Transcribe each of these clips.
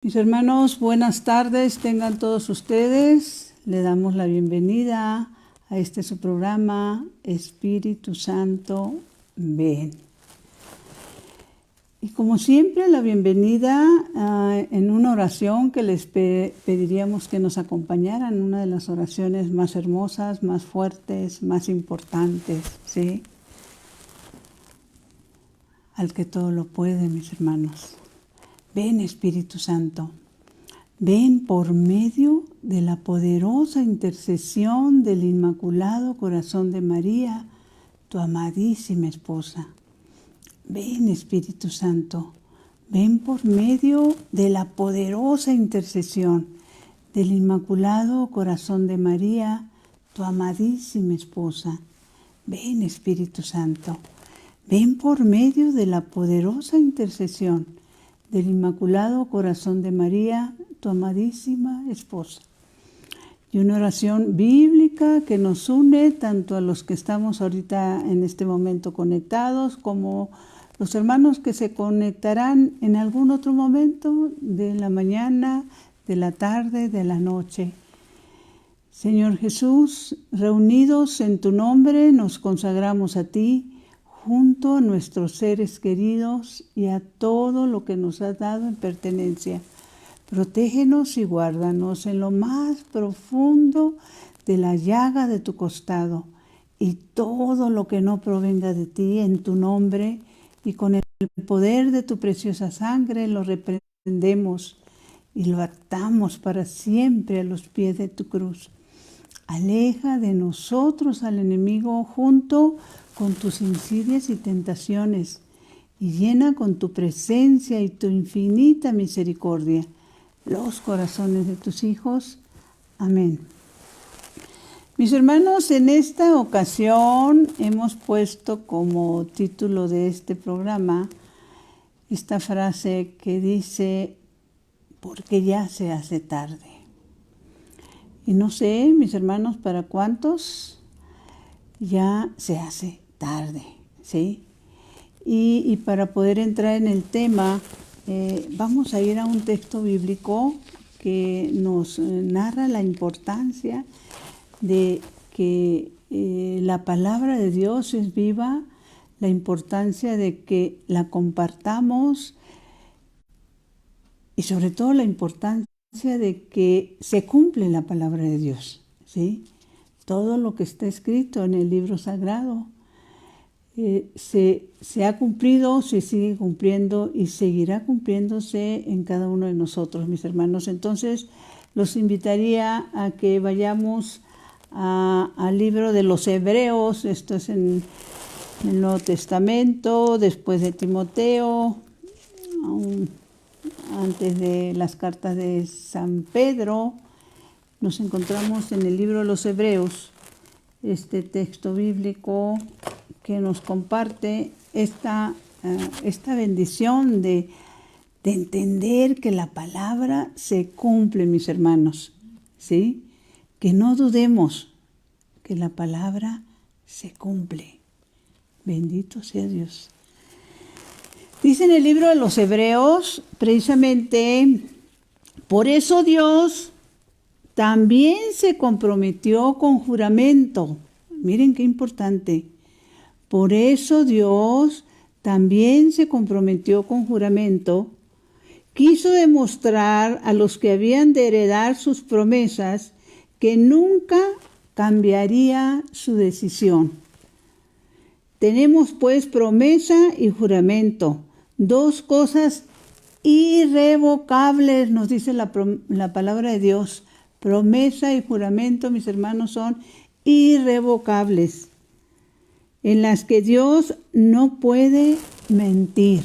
Mis hermanos, buenas tardes, tengan todos ustedes. Le damos la bienvenida a este su programa, Espíritu Santo, ven. Y como siempre, la bienvenida en una oración que les pediríamos que nos acompañaran, una de las oraciones más hermosas, más fuertes, más importantes, ¿sí? Al que todo lo puede, mis hermanos. Ven, Espíritu Santo, ven por medio de la poderosa intercesión del Inmaculado Corazón de María, tu amadísima esposa. Ven, Espíritu Santo, ven por medio de la poderosa intercesión del Inmaculado Corazón de María, tu amadísima esposa. Ven, Espíritu Santo, ven por medio de la poderosa intercesión del Inmaculado Corazón de María, tu amadísima esposa. Y una oración bíblica que nos une tanto a los que estamos ahorita en este momento conectados, como los hermanos que se conectarán en algún otro momento de la mañana, de la tarde, de la noche. Señor Jesús, reunidos en tu nombre, nos consagramos a ti, junto a nuestros seres queridos y a todo lo que nos has dado en pertenencia. Protégenos y guárdanos en lo más profundo de la llaga de tu costado, y todo lo que no provenga de ti, en tu nombre y con el poder de tu preciosa sangre, lo reprendemos y lo atamos para siempre a los pies de tu cruz. Aleja de nosotros al enemigo junto con tus insidias y tentaciones, y llena con tu presencia y tu infinita misericordia los corazones de tus hijos. Amén. Mis hermanos, en esta ocasión hemos puesto como título de este programa esta frase que dice: porque ya se hace tarde. Y no sé, mis hermanos, para cuántos ya se hace tarde, ¿sí? Y para poder entrar en el tema, vamos a ir a un texto bíblico que nos narra la importancia de que la palabra de Dios es viva, la importancia de que la compartamos y sobre todo la importancia de que se cumple la palabra de Dios, ¿sí? Todo lo que está escrito en el libro sagrado se ha cumplido, se sigue cumpliendo y seguirá cumpliéndose en cada uno de nosotros, mis hermanos. Entonces, los invitaría a que vayamos al libro de los Hebreos. Esto es en el Nuevo Testamento, después de Timoteo, antes de las cartas de San Pedro. Nos encontramos en el libro de los Hebreos, este texto bíblico que nos comparte esta bendición de entender que la palabra se cumple, mis hermanos, ¿sí? Que no dudemos que la palabra se cumple. Bendito sea Dios. Dice en el libro de los Hebreos, precisamente, por eso Dios también se comprometió con juramento. Miren qué importante. Por eso Dios también se comprometió con juramento. Quiso demostrar a los que habían de heredar sus promesas que nunca cambiaría su decisión. Tenemos pues promesa y juramento, dos cosas irrevocables, nos dice la palabra de Dios. Promesa y juramento, mis hermanos, son irrevocables, en las que Dios no puede mentir.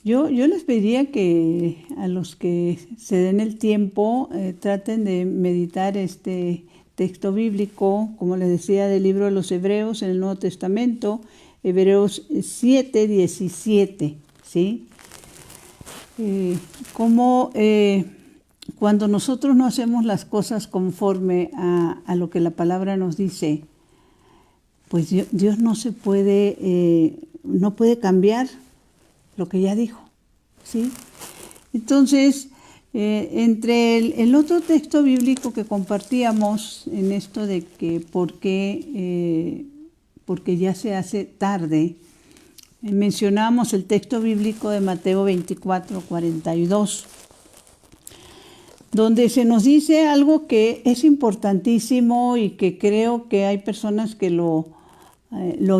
Yo les pediría que a los que se den el tiempo traten de meditar este texto bíblico, como les decía, del libro de los Hebreos en el Nuevo Testamento, Hebreos 7:17, ¿sí? Cuando nosotros no hacemos las cosas conforme a lo que la palabra nos dice, pues Dios no puede cambiar lo que ya dijo, ¿sí? Entonces, entre el otro texto bíblico que compartíamos en esto de que porque ya se hace tarde, mencionamos el texto bíblico de Mateo 24, 42, donde se nos dice algo que es importantísimo y que creo que hay personas que lo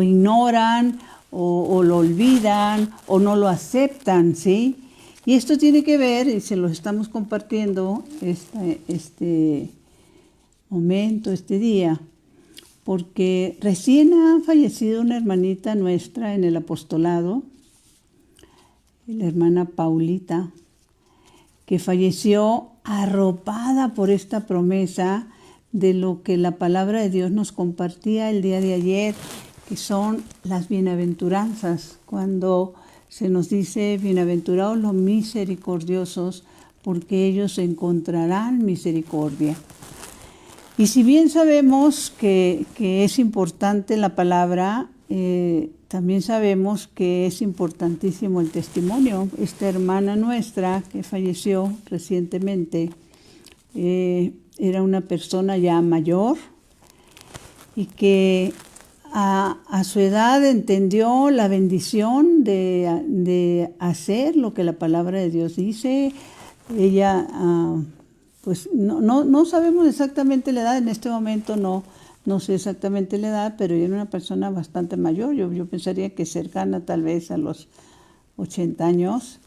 ignoran o lo olvidan o no lo aceptan, ¿sí? Y esto tiene que ver, y se los estamos compartiendo este momento, este día, porque recién ha fallecido una hermanita nuestra en el apostolado, la hermana Paulita, que falleció arropada por esta promesa de lo que la palabra de Dios nos compartía el día de ayer, que son las bienaventuranzas, cuando se nos dice, bienaventurados los misericordiosos, porque ellos encontrarán misericordia. Y si bien sabemos que es importante la palabra, también sabemos que es importantísimo el testimonio. Esta hermana nuestra que falleció recientemente era una persona ya mayor y que a su edad entendió la bendición de hacer lo que la palabra de Dios dice. Ella, pues no sabemos exactamente la edad, en este momento no sé exactamente la edad, pero ella era una persona bastante mayor, yo pensaría que cercana tal vez a los 80 años,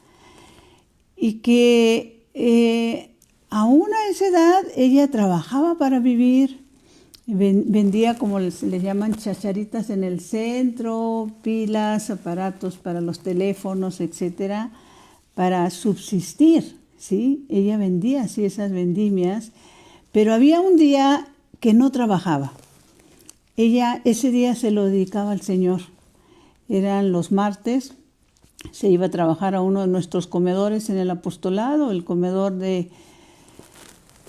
y que aún a esa edad ella trabajaba para vivir. Vendía, como les llaman, chacharitas en el centro, pilas, aparatos para los teléfonos, etcétera, para subsistir, ¿sí? Ella vendía así esas vendimias, pero había un día que no trabajaba. Ella ese día se lo dedicaba al Señor. Eran los martes, se iba a trabajar a uno de nuestros comedores en el apostolado, el comedor de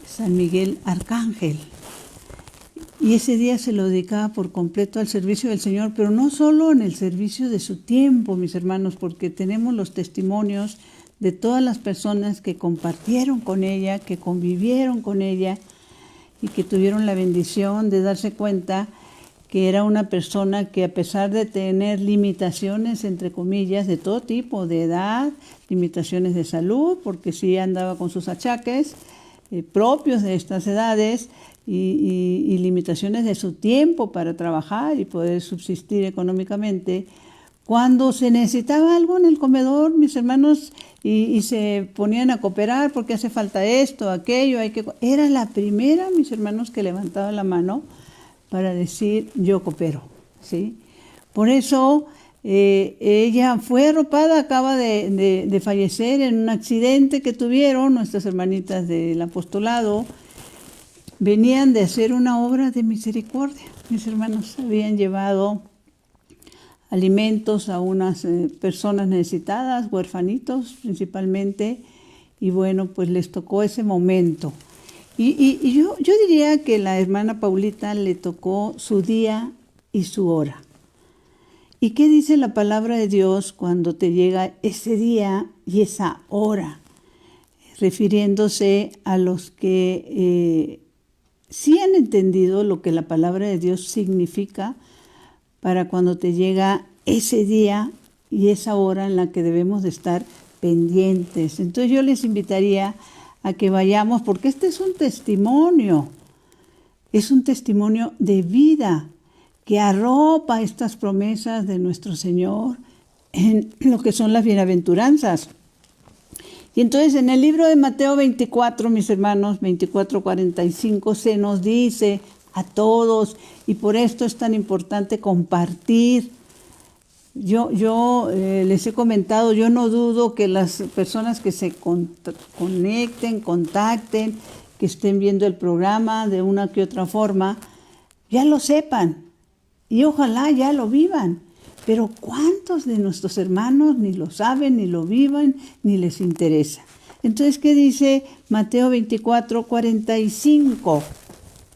San Miguel Arcángel. Y ese día se lo dedicaba por completo al servicio del Señor, pero no solo en el servicio de su tiempo, mis hermanos, porque tenemos los testimonios de todas las personas que compartieron con ella, que convivieron con ella y que tuvieron la bendición de darse cuenta que era una persona que, a pesar de tener limitaciones, entre comillas, de todo tipo, de edad, limitaciones de salud, porque sí andaba con sus achaques propios de estas edades, y limitaciones de su tiempo para trabajar y poder subsistir económicamente. Cuando se necesitaba algo en el comedor, mis hermanos, y se ponían a cooperar porque hace falta esto, aquello, era la primera, mis hermanos, que levantaba la mano para decir, yo coopero, ¿sí? Por eso ella fue arropada, acaba de fallecer en un accidente que tuvieron nuestras hermanitas del apostolado. Venían de hacer una obra de misericordia. Mis hermanos habían llevado alimentos a unas personas necesitadas, huerfanitos principalmente, y bueno, pues les tocó ese momento. Y yo diría que la hermana Paulita le tocó su día y su hora. ¿Y qué dice la palabra de Dios cuando te llega ese día y esa hora? Refiriéndose a los que sí han entendido lo que la palabra de Dios significa para cuando te llega ese día y esa hora en la que debemos de estar pendientes. Entonces yo les invitaría a que vayamos, porque este es un testimonio de vida que arropa estas promesas de nuestro Señor en lo que son las bienaventuranzas. Y entonces en el libro de Mateo 24, mis hermanos, 24:45, se nos dice a todos, y por esto es tan importante compartir. Yo les he comentado, yo no dudo que las personas que se conecten, contacten, que estén viendo el programa de una que otra forma, ya lo sepan y ojalá ya lo vivan. Pero ¿cuántos de nuestros hermanos ni lo saben, ni lo viven, ni les interesa? Entonces, ¿qué dice Mateo 24:45?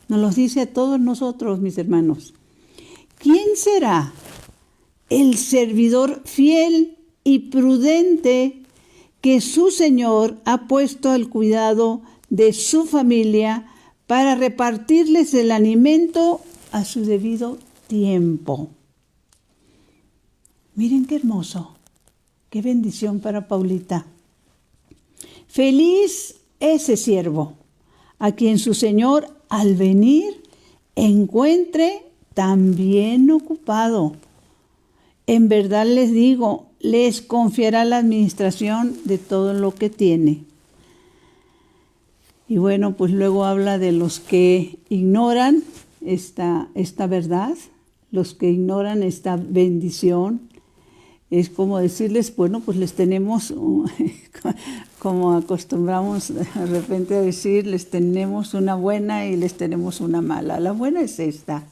Nos lo dice a todos nosotros, mis hermanos. ¿Quién será el servidor fiel y prudente que su Señor ha puesto al cuidado de su familia para repartirles el alimento a su debido tiempo. Miren qué hermoso, qué bendición para Paulita. Feliz ese siervo, a quien su Señor al venir encuentre tan bien ocupado. En verdad les digo, les confiará la administración de todo lo que tiene. Y bueno, pues luego habla de los que ignoran esta verdad, los que ignoran esta bendición. Es como decirles, bueno, pues les tenemos, como acostumbramos de repente a decir, les tenemos una buena y les tenemos una mala. La buena es esta,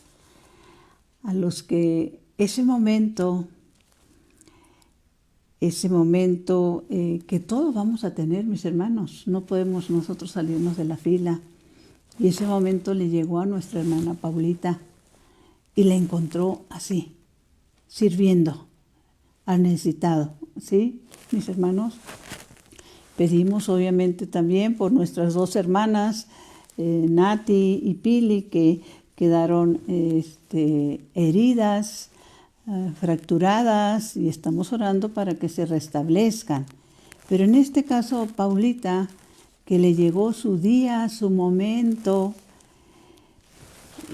a los que ese momento que todos vamos a tener, mis hermanos, no podemos nosotros salirnos de la fila. Y ese momento le llegó a nuestra hermana Paulita y la encontró así, sirviendo al necesitado, ¿sí? Mis hermanos, pedimos obviamente también por nuestras dos hermanas, Nati y Pili, que quedaron heridas, fracturadas, y estamos orando para que se restablezcan. Pero en este caso, Paulita, que le llegó su día, su momento,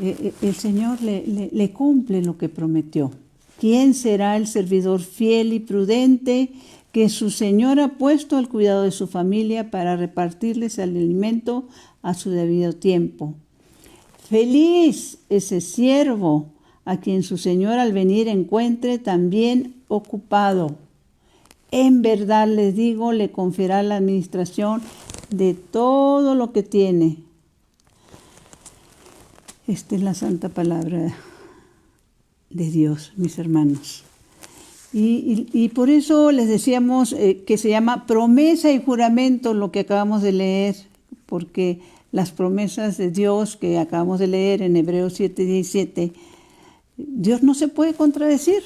el Señor le cumple lo que prometió. ¿Quién será el servidor fiel y prudente que su Señor ha puesto al cuidado de su familia para repartirles el alimento a su debido tiempo? Feliz ese siervo a quien su Señor al venir encuentre también ocupado. En verdad les digo, le confiará la administración de todo lo que tiene. Esta es la santa palabra de Dios, mis hermanos. Y por eso les decíamos que se llama promesa y juramento lo que acabamos de leer, porque las promesas de Dios que acabamos de leer en Hebreos 7:17, Dios no se puede contradecir.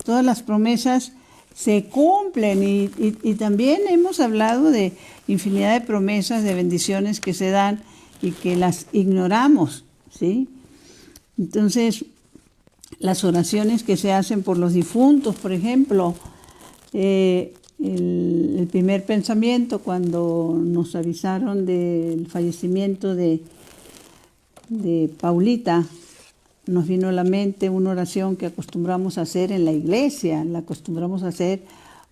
Todas las promesas se cumplen y también hemos hablado de infinidad de promesas, de bendiciones que se dan y que las ignoramos, ¿sí? Entonces, las oraciones que se hacen por los difuntos, por ejemplo, el primer pensamiento cuando nos avisaron del fallecimiento de Paulita, nos vino a la mente una oración que acostumbramos a hacer en la iglesia, la acostumbramos a hacer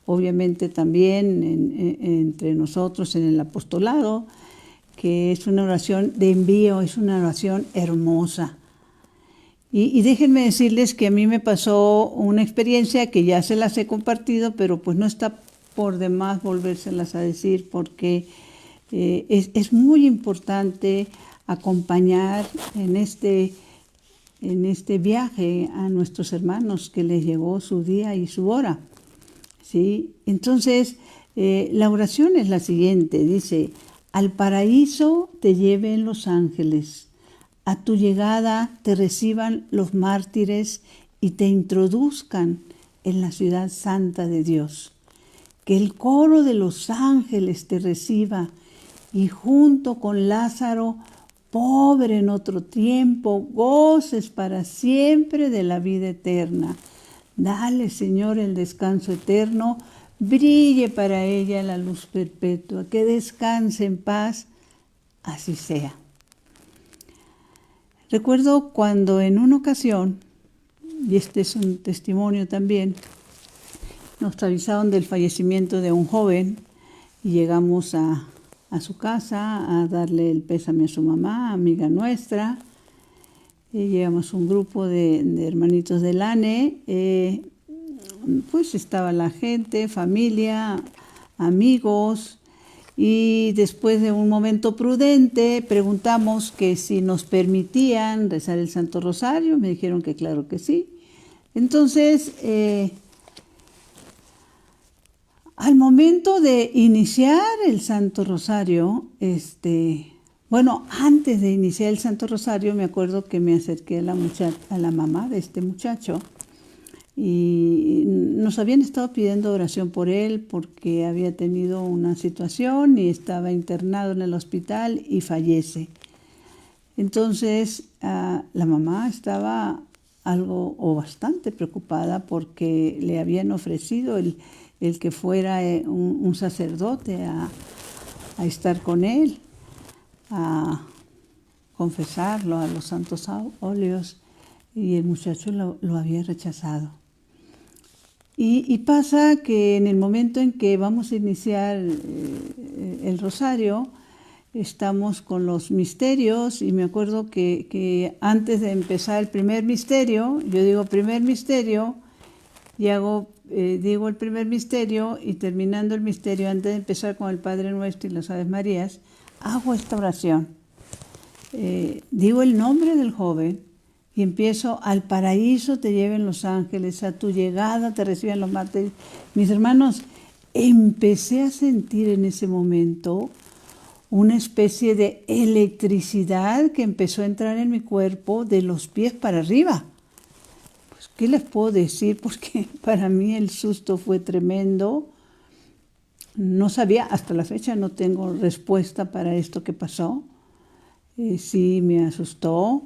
obviamente también entre nosotros en el apostolado, que es una oración de envío, es una oración hermosa. Y déjenme decirles que a mí me pasó una experiencia que ya se las he compartido, pero pues no está por demás volvérselas a decir, porque es muy importante acompañar en este viaje a nuestros hermanos que les llegó su día y su hora, ¿sí? Entonces, la oración es la siguiente, dice: al paraíso te lleven los ángeles, a tu llegada te reciban los mártires y te introduzcan en la ciudad santa de Dios. Que el coro de los ángeles te reciba y junto con Lázaro, pobre en otro tiempo, goces para siempre de la vida eterna. Dale, Señor, el descanso eterno, brille para ella la luz perpetua, que descanse en paz, así sea. Recuerdo cuando en una ocasión, y este es un testimonio también, nos avisaron del fallecimiento de un joven y llegamos a su casa a darle el pésame a su mamá, amiga nuestra. Llevamos un grupo de hermanitos del ANE, pues estaba la gente, familia, amigos, y después de un momento prudente preguntamos que si nos permitían rezar el Santo Rosario. Me dijeron que claro que sí. Entonces, al momento de iniciar el Santo Rosario, antes de iniciar el Santo Rosario, me acuerdo que me acerqué a la mamá de este muchacho y nos habían estado pidiendo oración por él porque había tenido una situación y estaba internado en el hospital y fallece. Entonces la mamá estaba algo o bastante preocupada porque le habían ofrecido el que fuera un sacerdote a estar con él, a confesarlo a los santos óleos, y el muchacho lo había rechazado. Y pasa que en el momento en que vamos a iniciar el rosario, estamos con los misterios, y me acuerdo que antes de empezar el primer misterio, yo digo primer misterio, y digo el primer misterio, y terminando el misterio, antes de empezar con el Padre Nuestro y las Aves Marías, hago esta oración. Digo el nombre del joven y empiezo: al paraíso te lleven los ángeles, a tu llegada te reciben los mártires. Mis hermanos, empecé a sentir en ese momento una especie de electricidad que empezó a entrar en mi cuerpo de los pies para arriba. Pues, ¿qué les puedo decir? Porque para mí el susto fue tremendo. No sabía, hasta la fecha no tengo respuesta para esto que pasó. Sí, me asustó.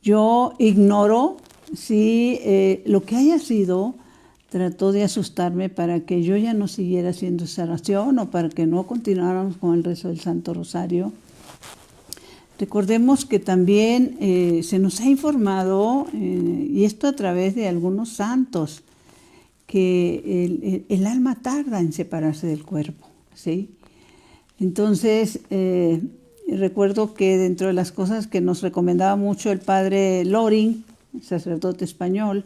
Yo ignoro si lo que haya sido trató de asustarme para que yo ya no siguiera haciendo esa oración o para que no continuáramos con el rezo del Santo Rosario. Recordemos que también se nos ha informado, y esto a través de algunos santos, que el alma tarda en separarse del cuerpo, ¿sí? Entonces, recuerdo que dentro de las cosas que nos recomendaba mucho el padre Loring, sacerdote español,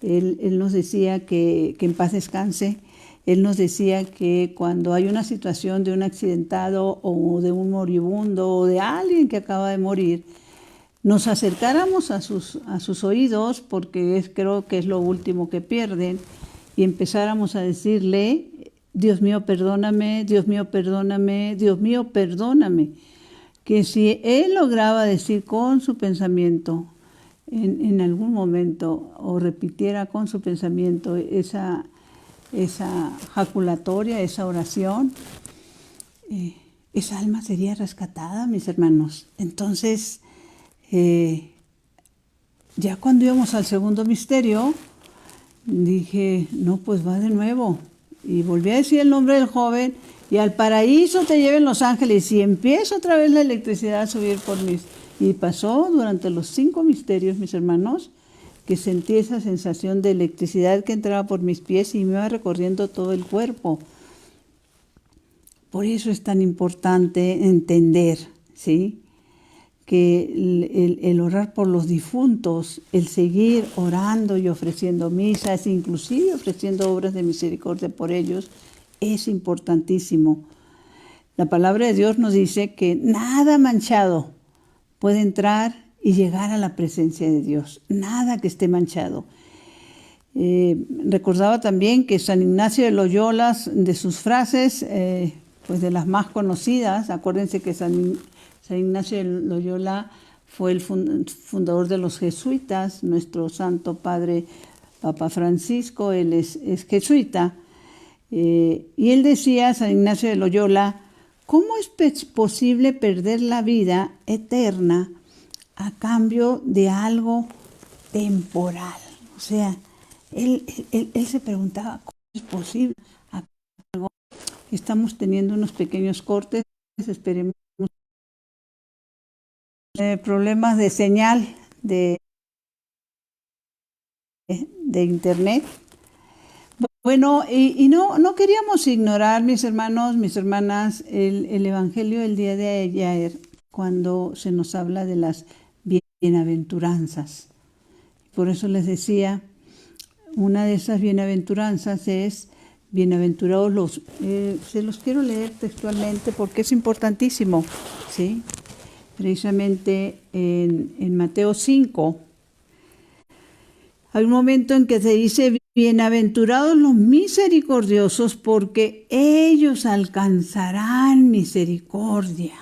él nos decía que en paz descanse, él nos decía que cuando hay una situación de un accidentado o de un moribundo o de alguien que acaba de morir, nos acercáramos a sus oídos, porque creo que es lo último que pierden, y empezáramos a decirle: Dios mío, perdóname, Dios mío, perdóname, Dios mío, perdóname. Que si él lograba decir con su pensamiento, en algún momento, o repitiera con su pensamiento esa jaculatoria, esa oración, esa alma sería rescatada, mis hermanos. Entonces, ya cuando íbamos al segundo misterio, dije: no, pues va de nuevo. Y volví a decir el nombre del joven: y al paraíso te lleven los ángeles. Y empieza otra vez la electricidad a subir por mis... Y pasó durante los 5 misterios, mis hermanos, que sentí esa sensación de electricidad que entraba por mis pies y me iba recorriendo todo el cuerpo. Por eso es tan importante entender, ¿sí?, que el orar por los difuntos, el seguir orando y ofreciendo misas, inclusive ofreciendo obras de misericordia por ellos, es importantísimo. La palabra de Dios nos dice que nada manchado puede entrar y llegar a la presencia de Dios, nada que esté manchado. Recordaba también que San Ignacio de Loyola, de sus frases, pues de las más conocidas, acuérdense que San Ignacio de Loyola fue el fundador de los jesuitas, nuestro santo padre Papa Francisco, él es jesuita, y él decía, San Ignacio de Loyola: ¿cómo es posible perder la vida eterna a cambio de algo temporal? O sea, él se preguntaba: ¿cómo es posible? Estamos teniendo unos pequeños cortes, esperemos. Problemas de señal de internet. Bueno, y no queríamos ignorar, mis hermanos, mis hermanas, el Evangelio del día de ayer, cuando se nos habla de las bienaventuranzas. Por eso les decía, una de esas bienaventuranzas es: bienaventurados los... se los quiero leer textualmente porque es importantísimo, ¿sí? Precisamente en Mateo 5, hay un momento en que se dice: bienaventurados los misericordiosos, porque ellos alcanzarán misericordia.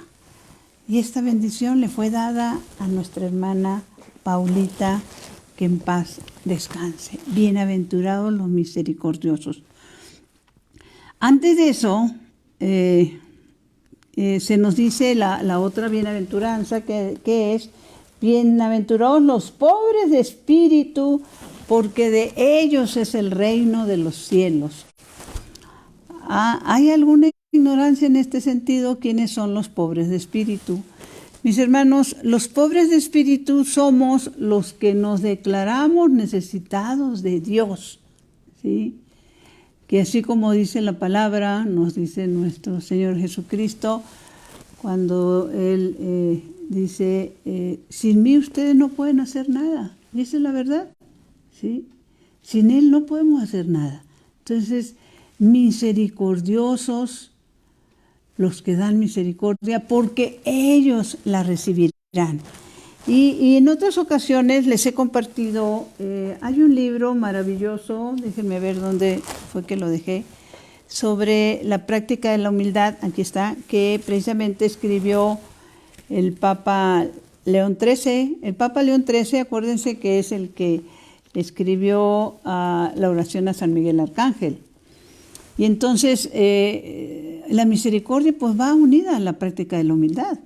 Y esta bendición le fue dada a nuestra hermana Paulita, que en paz descanse. Bienaventurados los misericordiosos. Antes de eso, se nos dice la otra bienaventuranza que es: bienaventurados los pobres de espíritu, porque de ellos es el reino de los cielos. ¿Hay alguna ignorancia en este sentido? ¿Quiénes son los pobres de espíritu? Mis hermanos, los pobres de espíritu somos los que nos declaramos necesitados de Dios, ¿sí? Que así como dice la palabra, nos dice nuestro Señor Jesucristo, cuando Él dice, sin mí ustedes no pueden hacer nada. Y esa es la verdad, ¿sí? Sin Él no podemos hacer nada. Entonces, misericordiosos los que dan misericordia, porque ellos la recibirán. Y en otras ocasiones les he compartido, hay un libro maravilloso, déjenme ver dónde fue que lo dejé, sobre la práctica de la humildad, aquí está, que precisamente escribió el Papa León XIII. El Papa León XIII, acuérdense que es el que escribió la oración a San Miguel Arcángel. Y entonces la misericordia pues va unida a la práctica de la humildad.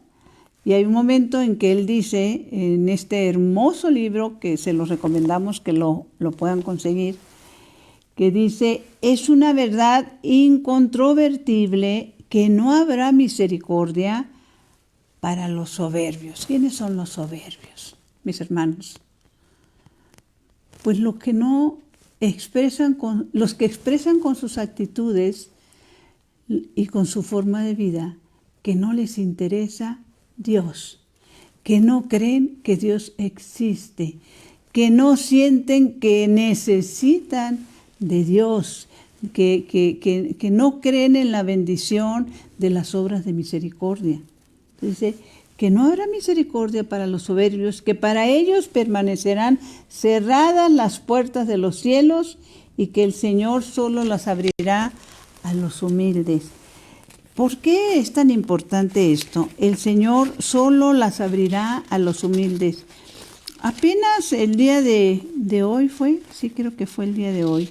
Y hay un momento en que él dice, en este hermoso libro, que se los recomendamos que lo puedan conseguir, que dice, es una verdad incontrovertible que no habrá misericordia para los soberbios. ¿Quiénes son los soberbios, mis hermanos? Pues los que expresan con sus actitudes y con su forma de vida que no les interesa Dios, que no creen que Dios existe, que no sienten que necesitan de Dios, que no creen en la bendición de las obras de misericordia. Dice que no habrá misericordia para los soberbios, que para ellos permanecerán cerradas las puertas de los cielos y que el Señor solo las abrirá a los humildes. ¿Por qué es tan importante esto? El Señor solo las abrirá a los humildes. Apenas el día de hoy fue, sí creo que fue el día de hoy,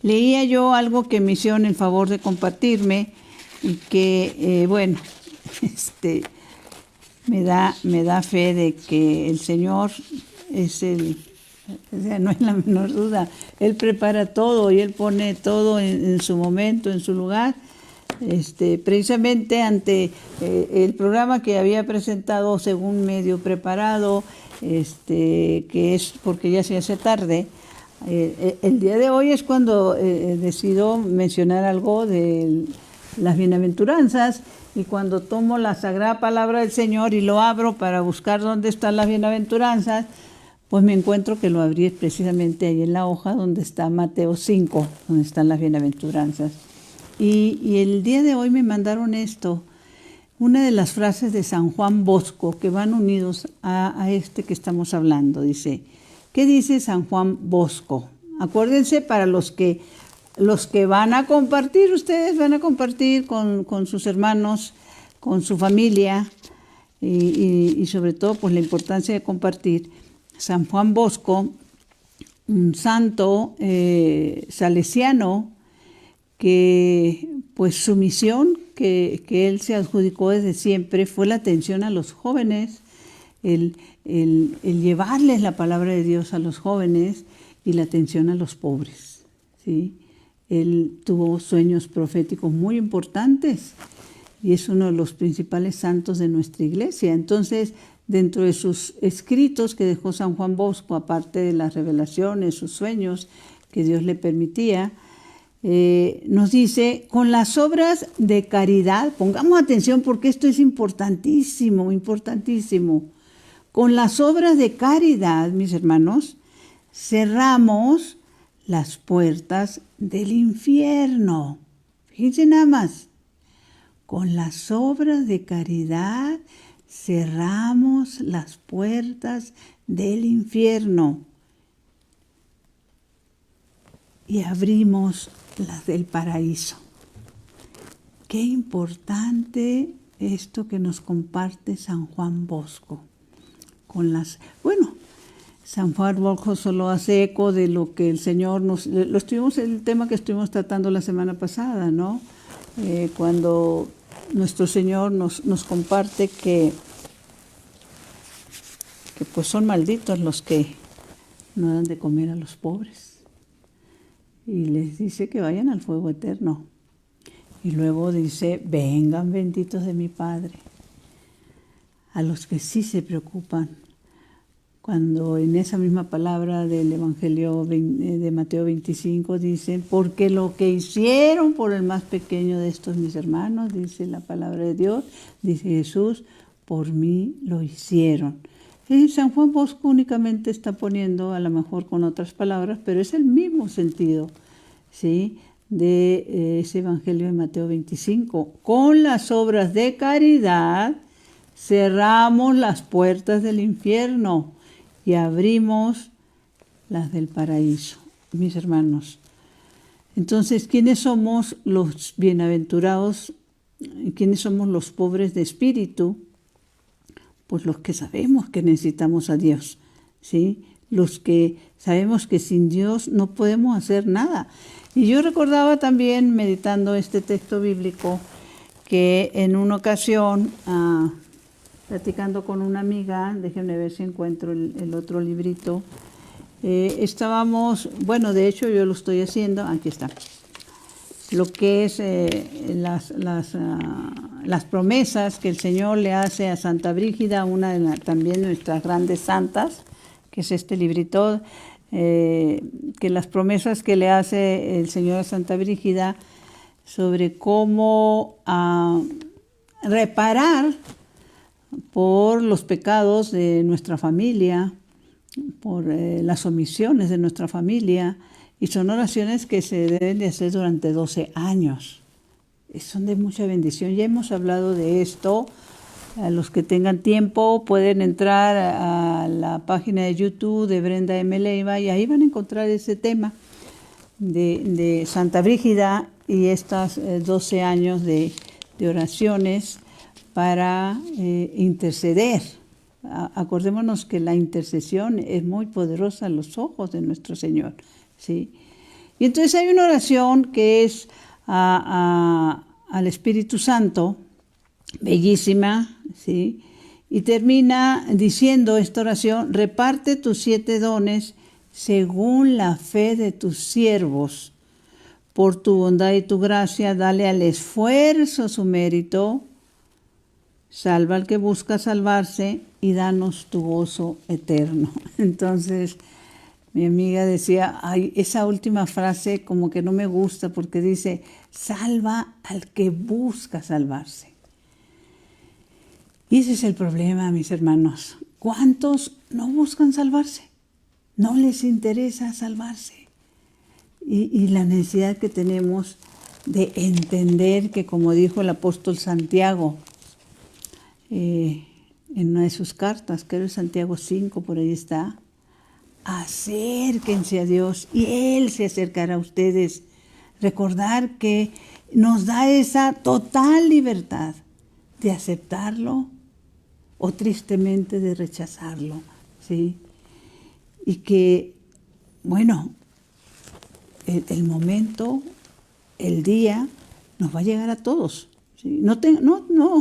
leía yo algo que me hicieron el favor de compartirme y que, me da fe de que el Señor no es la menor duda, Él prepara todo y Él pone todo en su momento, en su lugar. Precisamente ante el programa que había presentado según medio preparado, que es porque ya se hace tarde, el día de hoy es cuando decido mencionar algo de las bienaventuranzas, y cuando tomo la sagrada palabra del Señor y lo abro para buscar dónde están las bienaventuranzas, pues me encuentro que lo abrí precisamente ahí en la hoja donde está Mateo 5, donde están las bienaventuranzas. Y el día de hoy me mandaron esto, una de las frases de San Juan Bosco que van unidos a este que estamos hablando. Dice, ¿qué dice San Juan Bosco? Acuérdense, para los que van a compartir, ustedes van a compartir con sus hermanos, con su familia y sobre todo pues la importancia de compartir. San Juan Bosco, un santo salesiano, que pues su misión que él se adjudicó desde siempre fue la atención a los jóvenes, el llevarles la palabra de Dios a los jóvenes y la atención a los pobres, ¿sí? Él tuvo sueños proféticos muy importantes y es uno de los principales santos de nuestra iglesia. Entonces, dentro de sus escritos que dejó San Juan Bosco, aparte de las revelaciones, sus sueños que Dios le permitía, nos dice, con las obras de caridad, pongamos atención porque esto es importantísimo, importantísimo. Con las obras de caridad, mis hermanos, cerramos las puertas del infierno. Fíjense nada más, con las obras de caridad cerramos las puertas del infierno y abrimos las del paraíso. Qué importante esto que nos comparte San Juan Bosco. San Juan Bosco solo hace eco de lo que el Señor el tema que estuvimos tratando la semana pasada, ¿no? Cuando nuestro Señor nos comparte que pues son malditos los que no dan de comer a los pobres. Y les dice que vayan al fuego eterno. Y luego dice, vengan benditos de mi Padre, a los que sí se preocupan. Cuando en esa misma palabra del Evangelio de Mateo 25 dicen, porque lo que hicieron por el más pequeño de estos mis hermanos, dice la palabra de Dios, dice Jesús, por mí lo hicieron. Y San Juan Bosco únicamente está poniendo, a lo mejor con otras palabras, pero es el mismo sentido, ¿sí?, de ese Evangelio de Mateo 25. Con las obras de caridad cerramos las puertas del infierno y abrimos las del paraíso. Mis hermanos, entonces, ¿quiénes somos los bienaventurados? ¿Quiénes somos los pobres de espíritu? Pues los que sabemos que necesitamos a Dios, ¿sí? Los que sabemos que sin Dios no podemos hacer nada. Y yo recordaba también, meditando este texto bíblico, que en una ocasión, platicando con una amiga, déjenme ver si encuentro el otro librito, estábamos, bueno, de hecho yo lo estoy haciendo, aquí está, lo que es las promesas que el Señor le hace a Santa Brígida, una de también nuestras grandes santas, que es este librito, que las promesas que le hace el Señor a Santa Brígida sobre cómo reparar por los pecados de nuestra familia, por las omisiones de nuestra familia, y son oraciones que se deben de hacer durante 12 años. Son de mucha bendición. Ya hemos hablado de esto. A los que tengan tiempo pueden entrar a la página de YouTube de Brenda M. Leiva y ahí van a encontrar ese tema de Santa Brígida y estos 12 años de oraciones para interceder. Acordémonos que la intercesión es muy poderosa en los ojos de nuestro Señor, ¿sí? Y entonces hay una oración que es al Espíritu Santo, bellísima, ¿sí? Y termina diciendo esta oración, reparte tus 7 dones según la fe de tus siervos. Por tu bondad y tu gracia, dale al esfuerzo su mérito, salva al que busca salvarse y danos tu gozo eterno. Entonces, mi amiga decía, ay, esa última frase como que no me gusta porque dice, salva al que busca salvarse. Y ese es el problema, mis hermanos. ¿Cuántos no buscan salvarse? No les interesa salvarse. Y la necesidad que tenemos de entender que, como dijo el apóstol Santiago, en una de sus cartas, creo que Santiago 5, por ahí está, acérquense a Dios y Él se acercará a ustedes. Recordar que nos da esa total libertad de aceptarlo o tristemente de rechazarlo, ¿sí? Y que, bueno, el momento, el día, nos va a llegar a todos, ¿sí? No,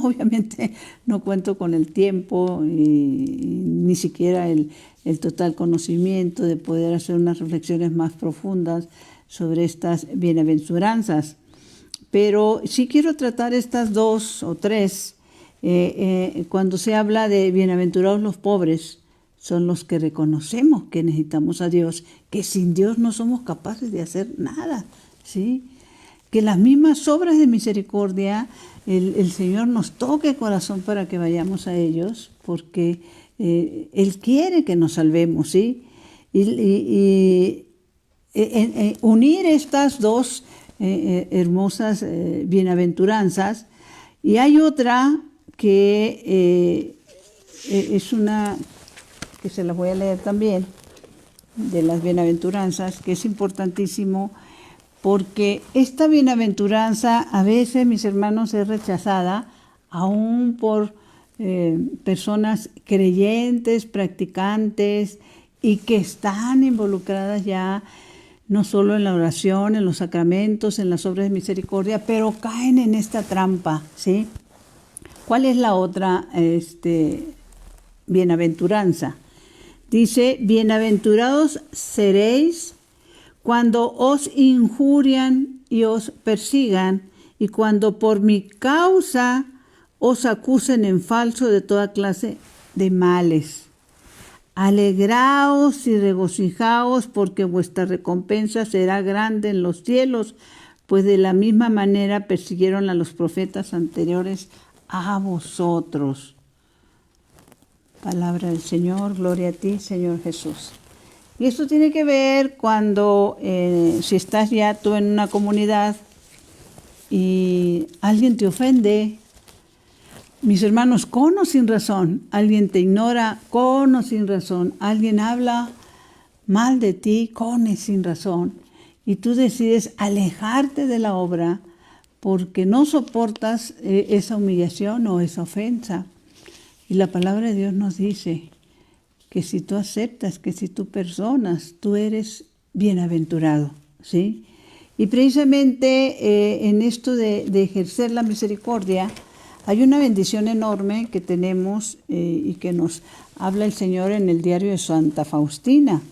obviamente no cuento con el tiempo y ni siquiera el total conocimiento de poder hacer unas reflexiones más profundas sobre estas bienaventuranzas, pero sí quiero tratar estas 2 o 3. Cuando se habla de bienaventurados los pobres, son los que reconocemos que necesitamos a Dios, que sin Dios no somos capaces de hacer nada, ¿sí? Que las mismas obras de misericordia, el Señor nos toque el corazón para que vayamos a ellos, porque Él quiere que nos salvemos, ¿sí? Y unir estas 2 hermosas bienaventuranzas, y hay otra que es una que se las voy a leer también, de las bienaventuranzas, que es importantísimo, porque esta bienaventuranza a veces, mis hermanos, es rechazada aún por personas creyentes, practicantes, y que están involucradas ya no solo en la oración, en los sacramentos, en las obras de misericordia, pero caen en esta trampa, ¿sí? ¿Cuál es la otra bienaventuranza? Dice, bienaventurados seréis cuando os injurian y os persigan, y cuando por mi causa os acusen en falso de toda clase de males. Alegraos y regocijaos, porque vuestra recompensa será grande en los cielos, pues de la misma manera persiguieron a los profetas anteriores a vosotros. Palabra del Señor, gloria a ti, Señor Jesús. Y esto tiene que ver cuando, si estás ya tú en una comunidad y alguien te ofende, mis hermanos, con o sin razón, alguien te ignora, con o sin razón, alguien habla mal de ti, con y sin razón, y tú decides alejarte de la obra porque no soportas esa humillación o esa ofensa. Y la palabra de Dios nos dice que si tú aceptas, que si tú perdonas, tú eres bienaventurado, ¿sí? Y precisamente en esto de ejercer la misericordia, hay una bendición enorme que tenemos y que nos habla el Señor en el diario de Santa Faustina,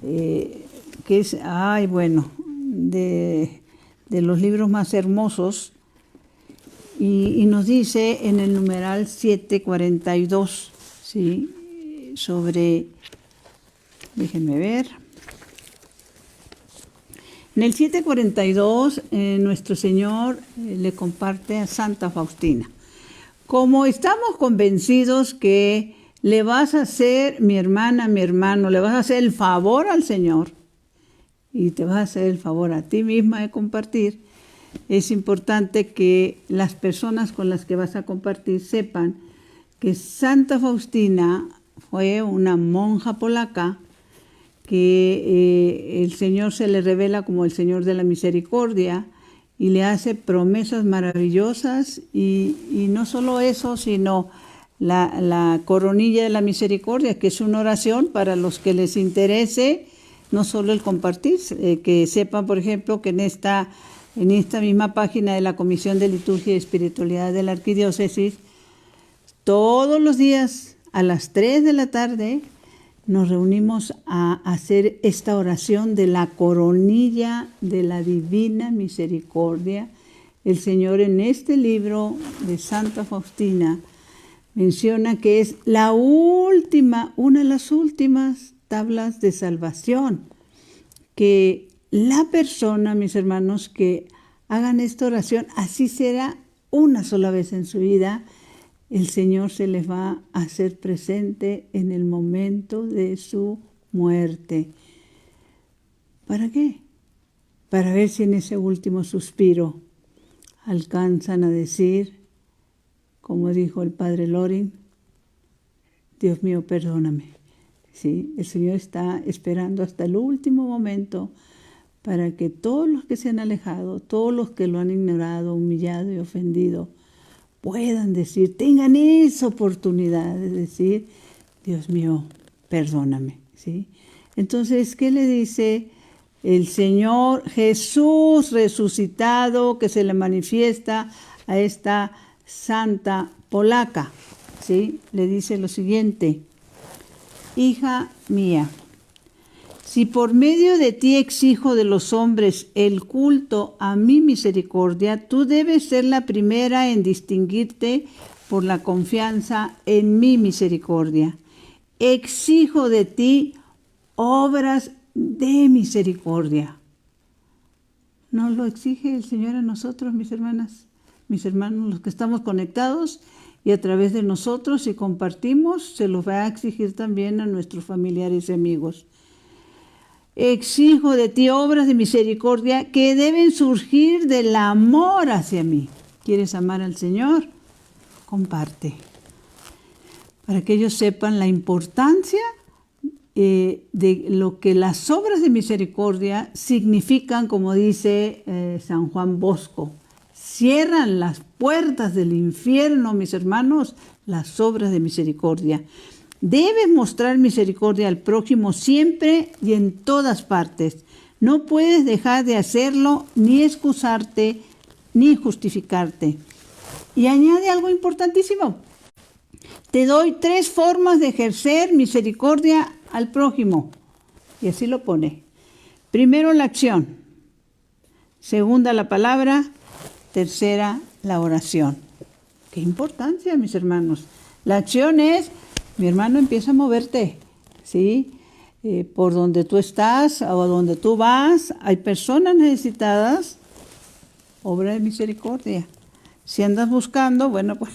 que es, de los libros más hermosos, y nos dice en el numeral 742, ¿sí? Sobre, déjenme ver, en el 742 nuestro Señor le comparte a Santa Faustina: como estamos convencidos que le vas a hacer, mi hermana, mi hermano, le vas a hacer el favor al Señor y te vas a hacer el favor a ti misma de compartir, es importante que las personas con las que vas a compartir sepan que Santa Faustina fue una monja polaca que el Señor se le revela como el Señor de la Misericordia y le hace promesas maravillosas, y no solo eso, sino la coronilla de la misericordia, que es una oración para los que les interese, no solo el compartir, que sepan, por ejemplo, que en esta misma página de la Comisión de Liturgia y Espiritualidad de la Arquidiócesis, todos los días a las 3 de la tarde, nos reunimos a hacer esta oración de la coronilla de la Divina Misericordia. El Señor en este libro de Santa Faustina menciona que es la última, una de las últimas tablas de salvación, que la persona, mis hermanos, que hagan esta oración, así será una sola vez en su vida, el Señor se les va a hacer presente en el momento de su muerte. ¿Para qué? Para ver si en ese último suspiro alcanzan a decir, como dijo el Padre Loring: Dios mío, perdóname. ¿Sí? El Señor está esperando hasta el último momento para que todos los que se han alejado, todos los que lo han ignorado, humillado y ofendido, puedan decir, tengan esa oportunidad de decir, Dios mío, perdóname, ¿sí? Entonces, ¿qué le dice el Señor Jesús resucitado que se le manifiesta a esta santa polaca? ¿Sí? Le dice lo siguiente: hija mía, si por medio de ti exijo de los hombres el culto a mi misericordia, tú debes ser la primera en distinguirte por la confianza en mi misericordia. Exijo de ti obras de misericordia. ¿No lo exige el Señor a nosotros, mis hermanas, mis hermanos, los que estamos conectados? Y a través de nosotros, si compartimos, se los va a exigir también a nuestros familiares y amigos. Exijo de ti obras de misericordia que deben surgir del amor hacia mí. ¿Quieres amar al Señor? Comparte. Para que ellos sepan la importancia de lo que las obras de misericordia significan, como dice San Juan Bosco. Cierran las puertas del infierno, mis hermanos, las obras de misericordia. Debes mostrar misericordia al prójimo siempre y en todas partes. No puedes dejar de hacerlo, ni excusarte, ni justificarte. Y añade algo importantísimo. Te doy 3 formas de ejercer misericordia al prójimo. Y así lo pone. Primero, la acción. Segunda, la palabra. Tercera, la oración. Qué importancia, mis hermanos. La acción es, mi hermano, empieza a moverte, ¿sí? Por donde tú estás o donde tú vas, hay personas necesitadas, obra de misericordia. Si andas buscando, bueno, pues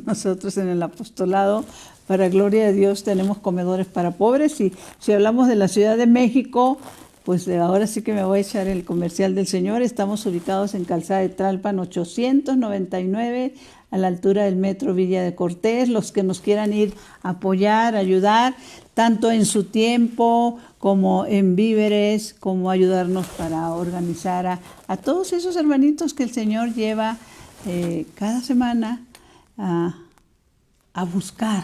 nosotros en el apostolado, para gloria de Dios, tenemos comedores para pobres. Y si hablamos de la Ciudad de México, pues ahora sí que me voy a echar el comercial del Señor. Estamos ubicados en Calzada de Tlalpan 899, a la altura del Metro Villa de Cortés. Los que nos quieran ir a apoyar, ayudar, tanto en su tiempo como en víveres, como ayudarnos para organizar a todos esos hermanitos que el Señor lleva cada semana a buscar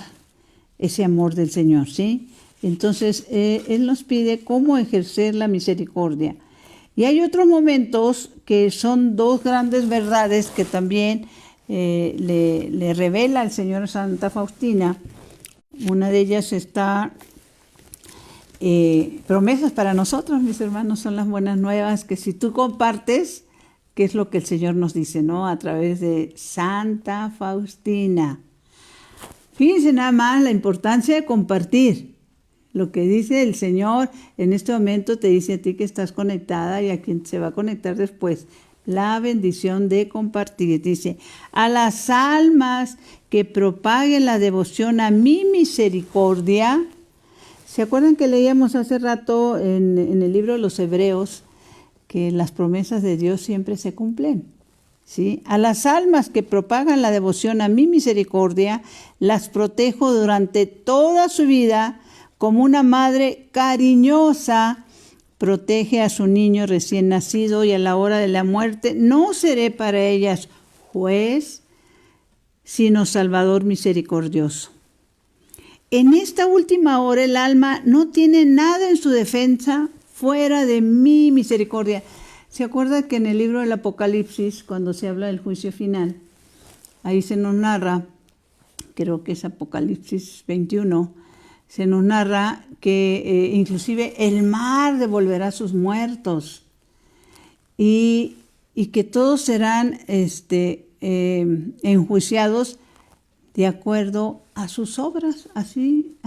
ese amor del Señor, ¿sí? Entonces, Él nos pide cómo ejercer la misericordia. Y hay otros momentos que son 2 grandes verdades que también le revela el Señor a Santa Faustina. Una de ellas está, promesas para nosotros, mis hermanos, son las buenas nuevas, que si tú compartes, que es lo que el Señor nos dice, ¿no? A través de Santa Faustina. Fíjense nada más la importancia de compartir. Lo que dice el Señor en este momento te dice a ti que estás conectada y a quien se va a conectar después. La bendición de compartir. Dice, a las almas que propaguen la devoción a mi misericordia. ¿Se acuerdan que leíamos hace rato en el libro de los Hebreos que las promesas de Dios siempre se cumplen? ¿Sí? A las almas que propagan la devoción a mi misericordia, las protejo durante toda su vida, como una madre cariñosa protege a su niño recién nacido, y a la hora de la muerte no seré para ellas juez, sino salvador misericordioso. En esta última hora el alma no tiene nada en su defensa fuera de mi misericordia. ¿Se acuerda que en el libro del Apocalipsis, cuando se habla del juicio final, ahí se nos narra, creo que es Apocalipsis 21, se nos narra que inclusive el mar devolverá a sus muertos y que todos serán enjuiciados de acuerdo a sus obras, así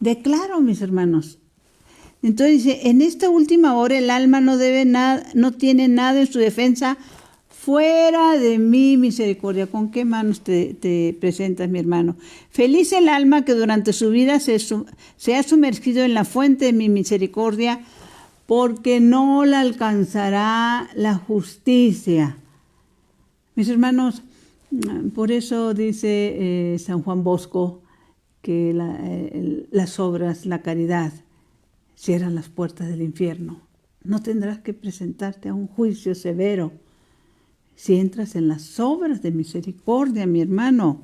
de claro, mis hermanos. Entonces dice, en esta última hora el alma no tiene nada en su defensa fuera de mi misericordia. ¿Con qué manos te presentas, mi hermano? Feliz el alma que durante su vida se ha sumergido en la fuente de mi misericordia, porque no la alcanzará la justicia. Mis hermanos, por eso dice San Juan Bosco que las obras, la caridad, cierran las puertas del infierno. No tendrás que presentarte a un juicio severo si entras en las obras de misericordia, mi hermano.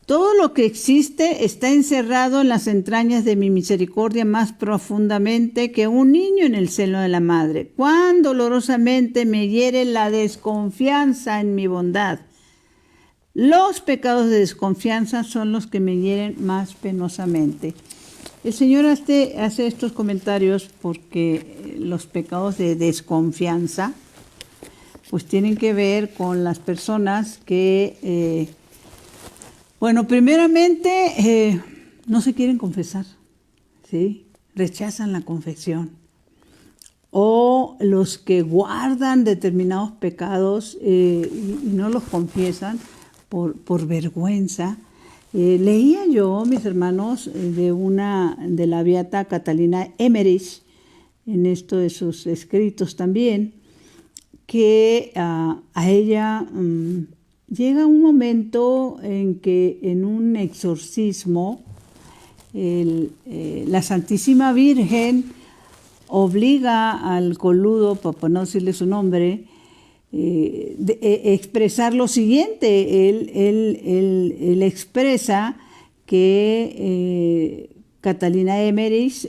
Todo lo que existe está encerrado en las entrañas de mi misericordia más profundamente que un niño en el seno de la madre. Cuán dolorosamente me hiere la desconfianza en mi bondad. Los pecados de desconfianza son los que me hieren más penosamente. El Señor hace estos comentarios porque los pecados de desconfianza pues tienen que ver con las personas que, primeramente no se quieren confesar, ¿sí? Rechazan la confesión. O los que guardan determinados pecados y no los confiesan por vergüenza. Leía yo, mis hermanos, de la beata Catalina Emmerich, en esto de sus escritos también, que a ella llega un momento en que en un exorcismo la Santísima Virgen obliga al coludo, para no decirle su nombre, expresar lo siguiente. Él expresa que Catalina Emmerich,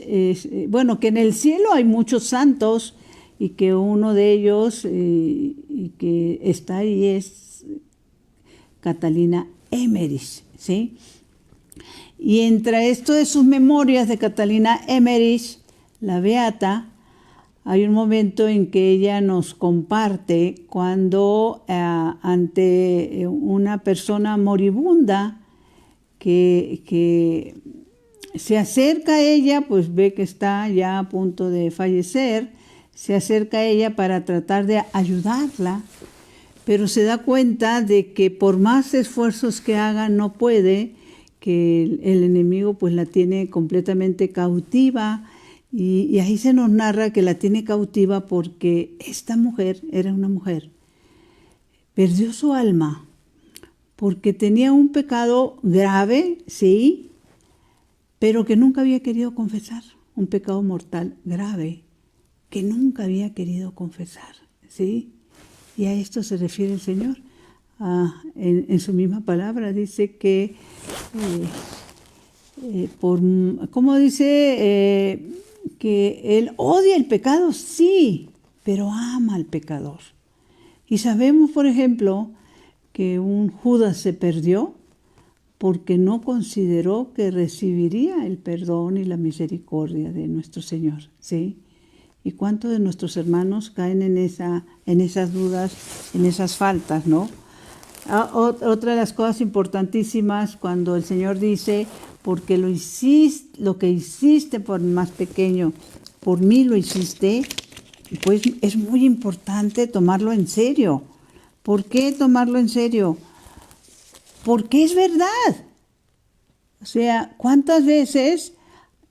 bueno, que en el cielo hay muchos santos y que uno de ellos y que está ahí es Catalina Emmerich, ¿sí? Y entre esto de sus memorias de Catalina Emmerich, la beata, hay un momento en que ella nos comparte cuando ante una persona moribunda que se acerca a ella, pues ve que está ya a punto de fallecer, se acerca a ella para tratar de ayudarla, pero se da cuenta de que por más esfuerzos que haga no puede, que el enemigo pues la tiene completamente cautiva, y ahí se nos narra que la tiene cautiva porque esta mujer era una mujer. Perdió su alma porque tenía un pecado grave, sí, pero que nunca había querido confesar. Un pecado mortal grave que nunca había querido confesar, ¿sí? Y a esto se refiere el Señor. En su misma palabra dice que, ¿cómo dice? Que Él odia el pecado, sí, pero ama al pecador. Y sabemos, por ejemplo, que un Judas se perdió porque no consideró que recibiría el perdón y la misericordia de nuestro Señor, ¿sí? ¿Y cuántos de nuestros hermanos caen en esas dudas, en esas faltas, no? Otra de las cosas importantísimas cuando el Señor dice, porque lo que hiciste por el más pequeño, por mí lo hiciste, pues es muy importante tomarlo en serio. ¿Por qué tomarlo en serio? Porque es verdad. O sea, ¿cuántas veces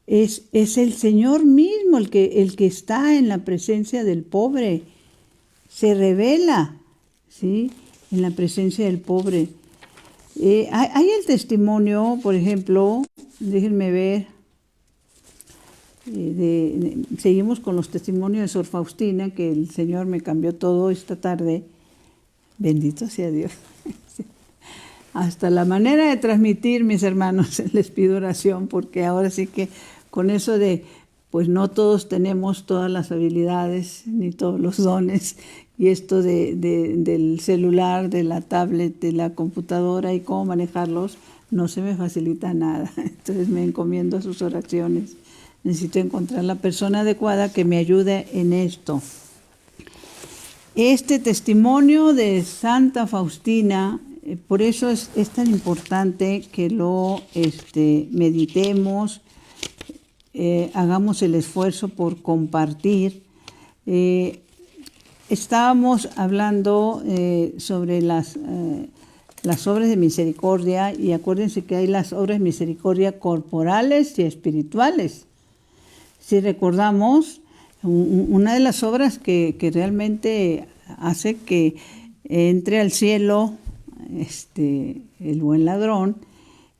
es el Señor mismo el que está en la presencia del pobre? Se revela, ¿sí? En la presencia del pobre. Hay el testimonio, por ejemplo, déjenme ver, seguimos con los testimonios de Sor Faustina, que el Señor me cambió todo esta tarde. Bendito sea Dios. Hasta la manera de transmitir, mis hermanos, les pido oración, porque ahora sí que con eso de, pues no todos tenemos todas las habilidades, ni todos los dones, y esto del celular, de la tablet, de la computadora y cómo manejarlos, no se me facilita nada. Entonces me encomiendo a sus oraciones. Necesito encontrar la persona adecuada que me ayude en esto. Este testimonio de Santa Faustina, por eso es tan importante que lo meditemos, hagamos el esfuerzo por compartir. Estábamos hablando sobre las obras de misericordia, y acuérdense que hay las obras de misericordia corporales y espirituales. Si recordamos, una de las obras que realmente hace que entre al cielo el buen ladrón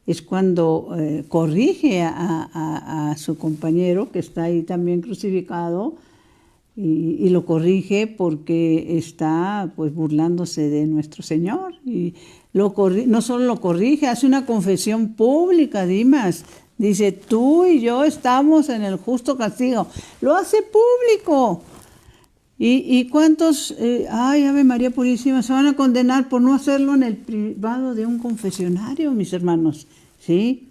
es cuando corrige a su compañero que está ahí también crucificado, y lo corrige porque está pues burlándose de nuestro Señor, y no solo lo corrige, hace una confesión pública, Dimas. Dice, tú y yo estamos en el justo castigo. Lo hace público. ¿Y cuántos, Ave María Purísima, se van a condenar por no hacerlo en el privado de un confesionario, mis hermanos? ¿Sí?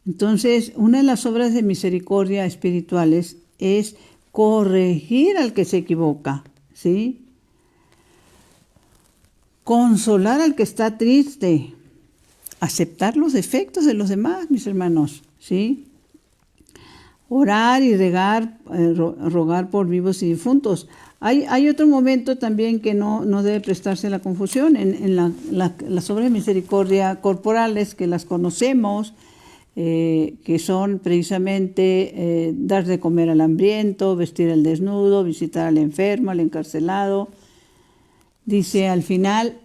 Entonces, una de las obras de misericordia espirituales es corregir al que se equivoca, ¿sí? Consolar al que está triste, aceptar los defectos de los demás, mis hermanos, ¿sí? Orar y rogar por vivos y difuntos. Hay otro momento también que no debe prestarse a la confusión. En las obras de misericordia corporales, que las conocemos, que son precisamente dar de comer al hambriento, vestir al desnudo, visitar al enfermo, al encarcelado. Dice al final,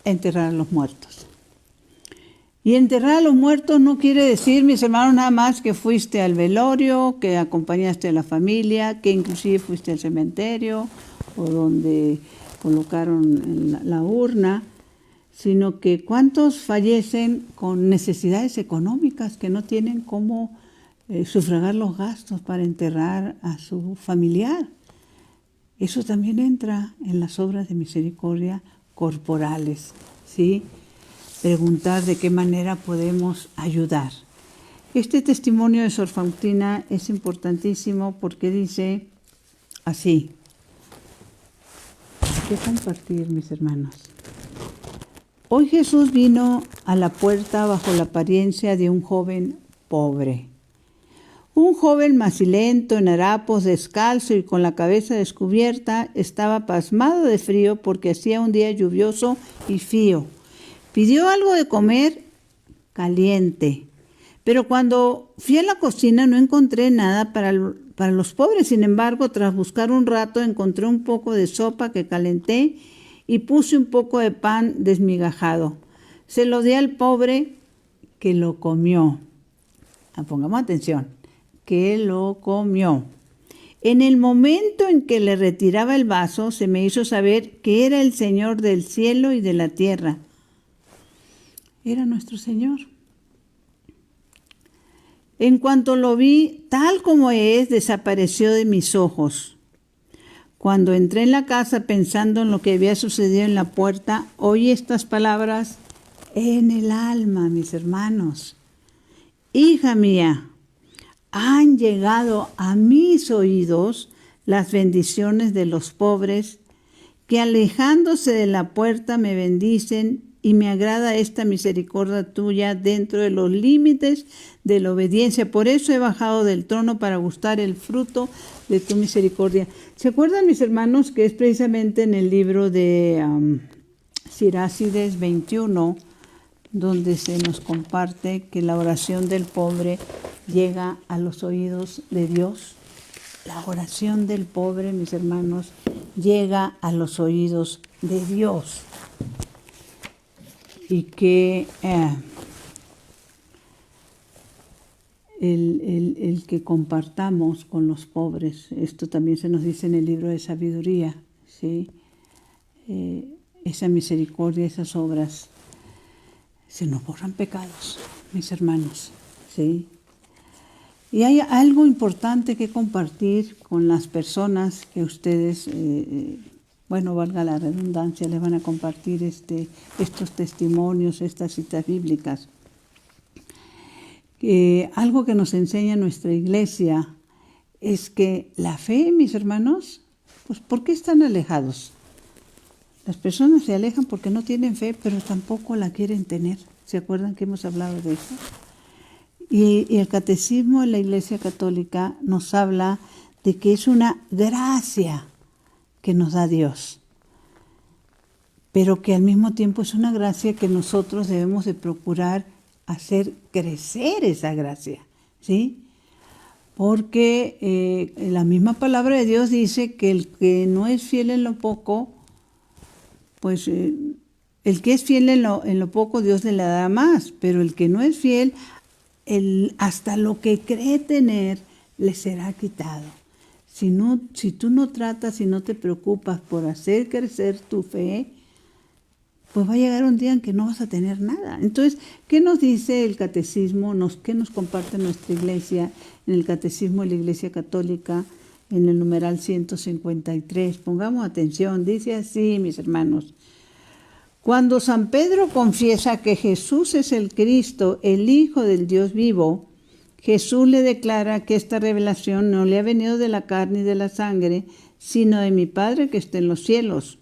enterrar a los muertos. Y enterrar a los muertos no quiere decir, mis hermanos, nada más que fuiste al velorio, que acompañaste a la familia, que inclusive fuiste al cementerio o donde colocaron la urna, sino que cuántos fallecen con necesidades económicas que no tienen cómo sufragar los gastos para enterrar a su familiar. Eso también entra en las obras de misericordia corporales, ¿sí? Preguntar de qué manera podemos ayudar. Este testimonio de Sor Faustina es importantísimo porque dice así. ¿Qué compartir, mis hermanos? Hoy Jesús vino a la puerta bajo la apariencia de un joven pobre. Un joven macilento, en harapos, descalzo y con la cabeza descubierta, estaba pasmado de frío porque hacía un día lluvioso y frío. Pidió algo de comer caliente, pero cuando fui a la cocina no encontré nada para los pobres. Sin embargo, tras buscar un rato, encontré un poco de sopa que calenté y puse un poco de pan desmigajado. Se lo di al pobre, que lo comió. Pongamos atención, que lo comió. En el momento en que le retiraba el vaso, se me hizo saber que era el Señor del cielo y de la tierra. Era nuestro Señor. En cuanto lo vi, tal como es, desapareció de mis ojos. Cuando entré en la casa pensando en lo que había sucedido en la puerta, oí estas palabras en el alma, mis hermanos. Hija mía, han llegado a mis oídos las bendiciones de los pobres, que alejándose de la puerta me bendicen, y me agrada esta misericordia tuya dentro de los límites de la obediencia. Por eso he bajado del trono para gustar el fruto de tu misericordia. ¿Se acuerdan, mis hermanos, que es precisamente en el libro de Sirácides 21, donde se nos comparte que la oración del pobre llega a los oídos de Dios? La oración del pobre, mis hermanos, llega a los oídos de Dios. Y que el que compartamos con los pobres, esto también se nos dice en el libro de sabiduría, ¿sí? Esa misericordia, esas obras, se nos borran pecados, mis hermanos, ¿sí? Y hay algo importante que compartir con las personas que ustedes, valga la redundancia, les van a compartir estos testimonios, estas citas bíblicas. Algo que nos enseña nuestra iglesia es que la fe, mis hermanos, pues ¿por qué están alejados? Las personas se alejan porque no tienen fe, pero tampoco la quieren tener. ¿Se acuerdan que hemos hablado de eso? Y el catecismo de la Iglesia Católica nos habla de que es una gracia que nos da Dios, pero que al mismo tiempo es una gracia que nosotros debemos de procurar hacer crecer esa gracia, ¿sí? Porque la misma palabra de Dios dice que el que no es fiel en lo poco, pues el que es fiel en lo poco, Dios le dará más, pero el que no es fiel, hasta lo que cree tener, le será quitado. Si tú no tratas y no te preocupas por hacer crecer tu fe, pues va a llegar un día en que no vas a tener nada. Entonces, ¿qué nos dice el catecismo? ¿Qué nos comparte nuestra iglesia en el catecismo de la Iglesia Católica, en el numeral 153? Pongamos atención, dice así, mis hermanos. Cuando San Pedro confiesa que Jesús es el Cristo, el Hijo del Dios vivo, Jesús le declara que esta revelación no le ha venido de la carne y de la sangre, sino de mi Padre que está en los cielos.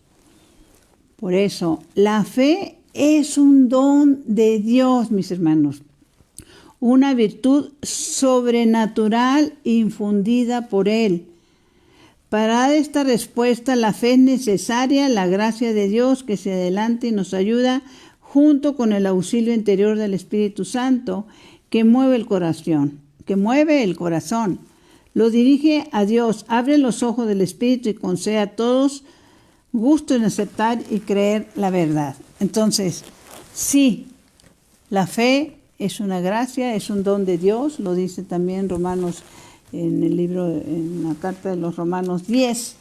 Por eso, la fe es un don de Dios, mis hermanos, una virtud sobrenatural infundida por Él. Para dar esta respuesta, la fe es necesaria, la gracia de Dios que se adelanta y nos ayuda, junto con el auxilio interior del Espíritu Santo, que mueve el corazón, lo dirige a Dios, abre los ojos del Espíritu y concede a todos gusto en aceptar y creer la verdad. Entonces, sí, la fe es una gracia, es un don de Dios, lo dice también Romanos en la carta de los Romanos 10,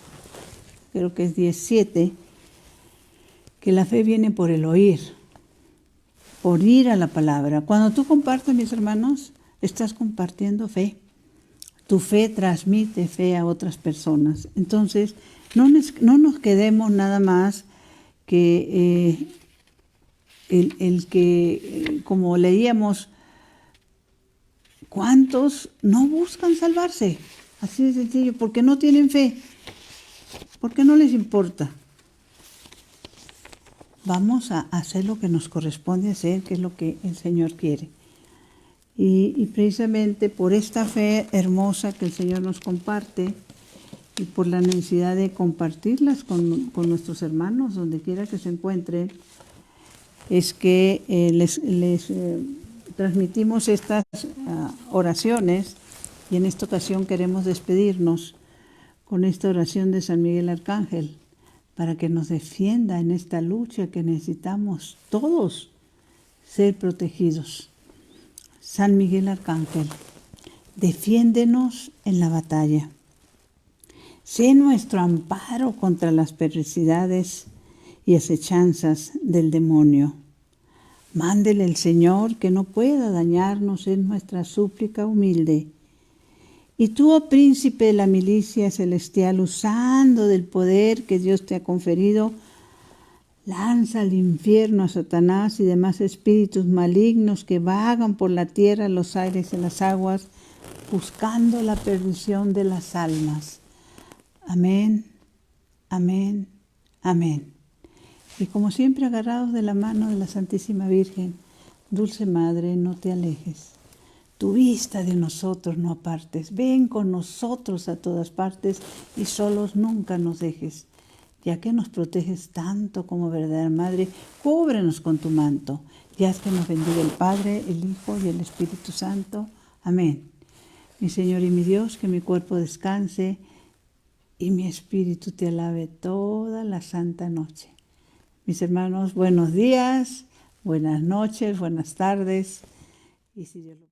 creo que es 17, que la fe viene por el oír, por ir a la palabra. Cuando tú compartes, mis hermanos, estás compartiendo fe. Tu fe transmite fe a otras personas. Entonces, no nos quedemos nada más que el que, como leíamos, ¿cuántos no buscan salvarse? Así de sencillo, porque no tienen fe, porque no les importa. Vamos a hacer lo que nos corresponde hacer, que es lo que el Señor quiere. Y precisamente por esta fe hermosa que el Señor nos comparte y por la necesidad de compartirlas con nuestros hermanos, donde quiera que se encuentren, es que les transmitimos estas oraciones, y en esta ocasión queremos despedirnos con esta oración de San Miguel Arcángel, para que nos defienda en esta lucha que necesitamos todos ser protegidos. San Miguel Arcángel, defiéndenos en la batalla. Sé nuestro amparo contra las perversidades y acechanzas del demonio. Mándele el Señor que no pueda dañarnos en nuestra súplica humilde. Y tú, oh príncipe de la milicia celestial, usando del poder que Dios te ha conferido, lanza al infierno a Satanás y demás espíritus malignos que vagan por la tierra, los aires y las aguas, buscando la perdición de las almas. Amén, amén, amén. Y como siempre, agarrados de la mano de la Santísima Virgen, Dulce Madre, no te alejes. Tu vista de nosotros no apartes. Ven con nosotros a todas partes y solos nunca nos dejes. Ya que nos proteges tanto como verdadera Madre, cúbrenos con tu manto. Y haz que nos bendiga el Padre, el Hijo y el Espíritu Santo. Amén. Mi Señor y mi Dios, que mi cuerpo descanse y mi espíritu te alabe toda la santa noche. Mis hermanos, buenos días, buenas noches, buenas tardes. Y si Dios lo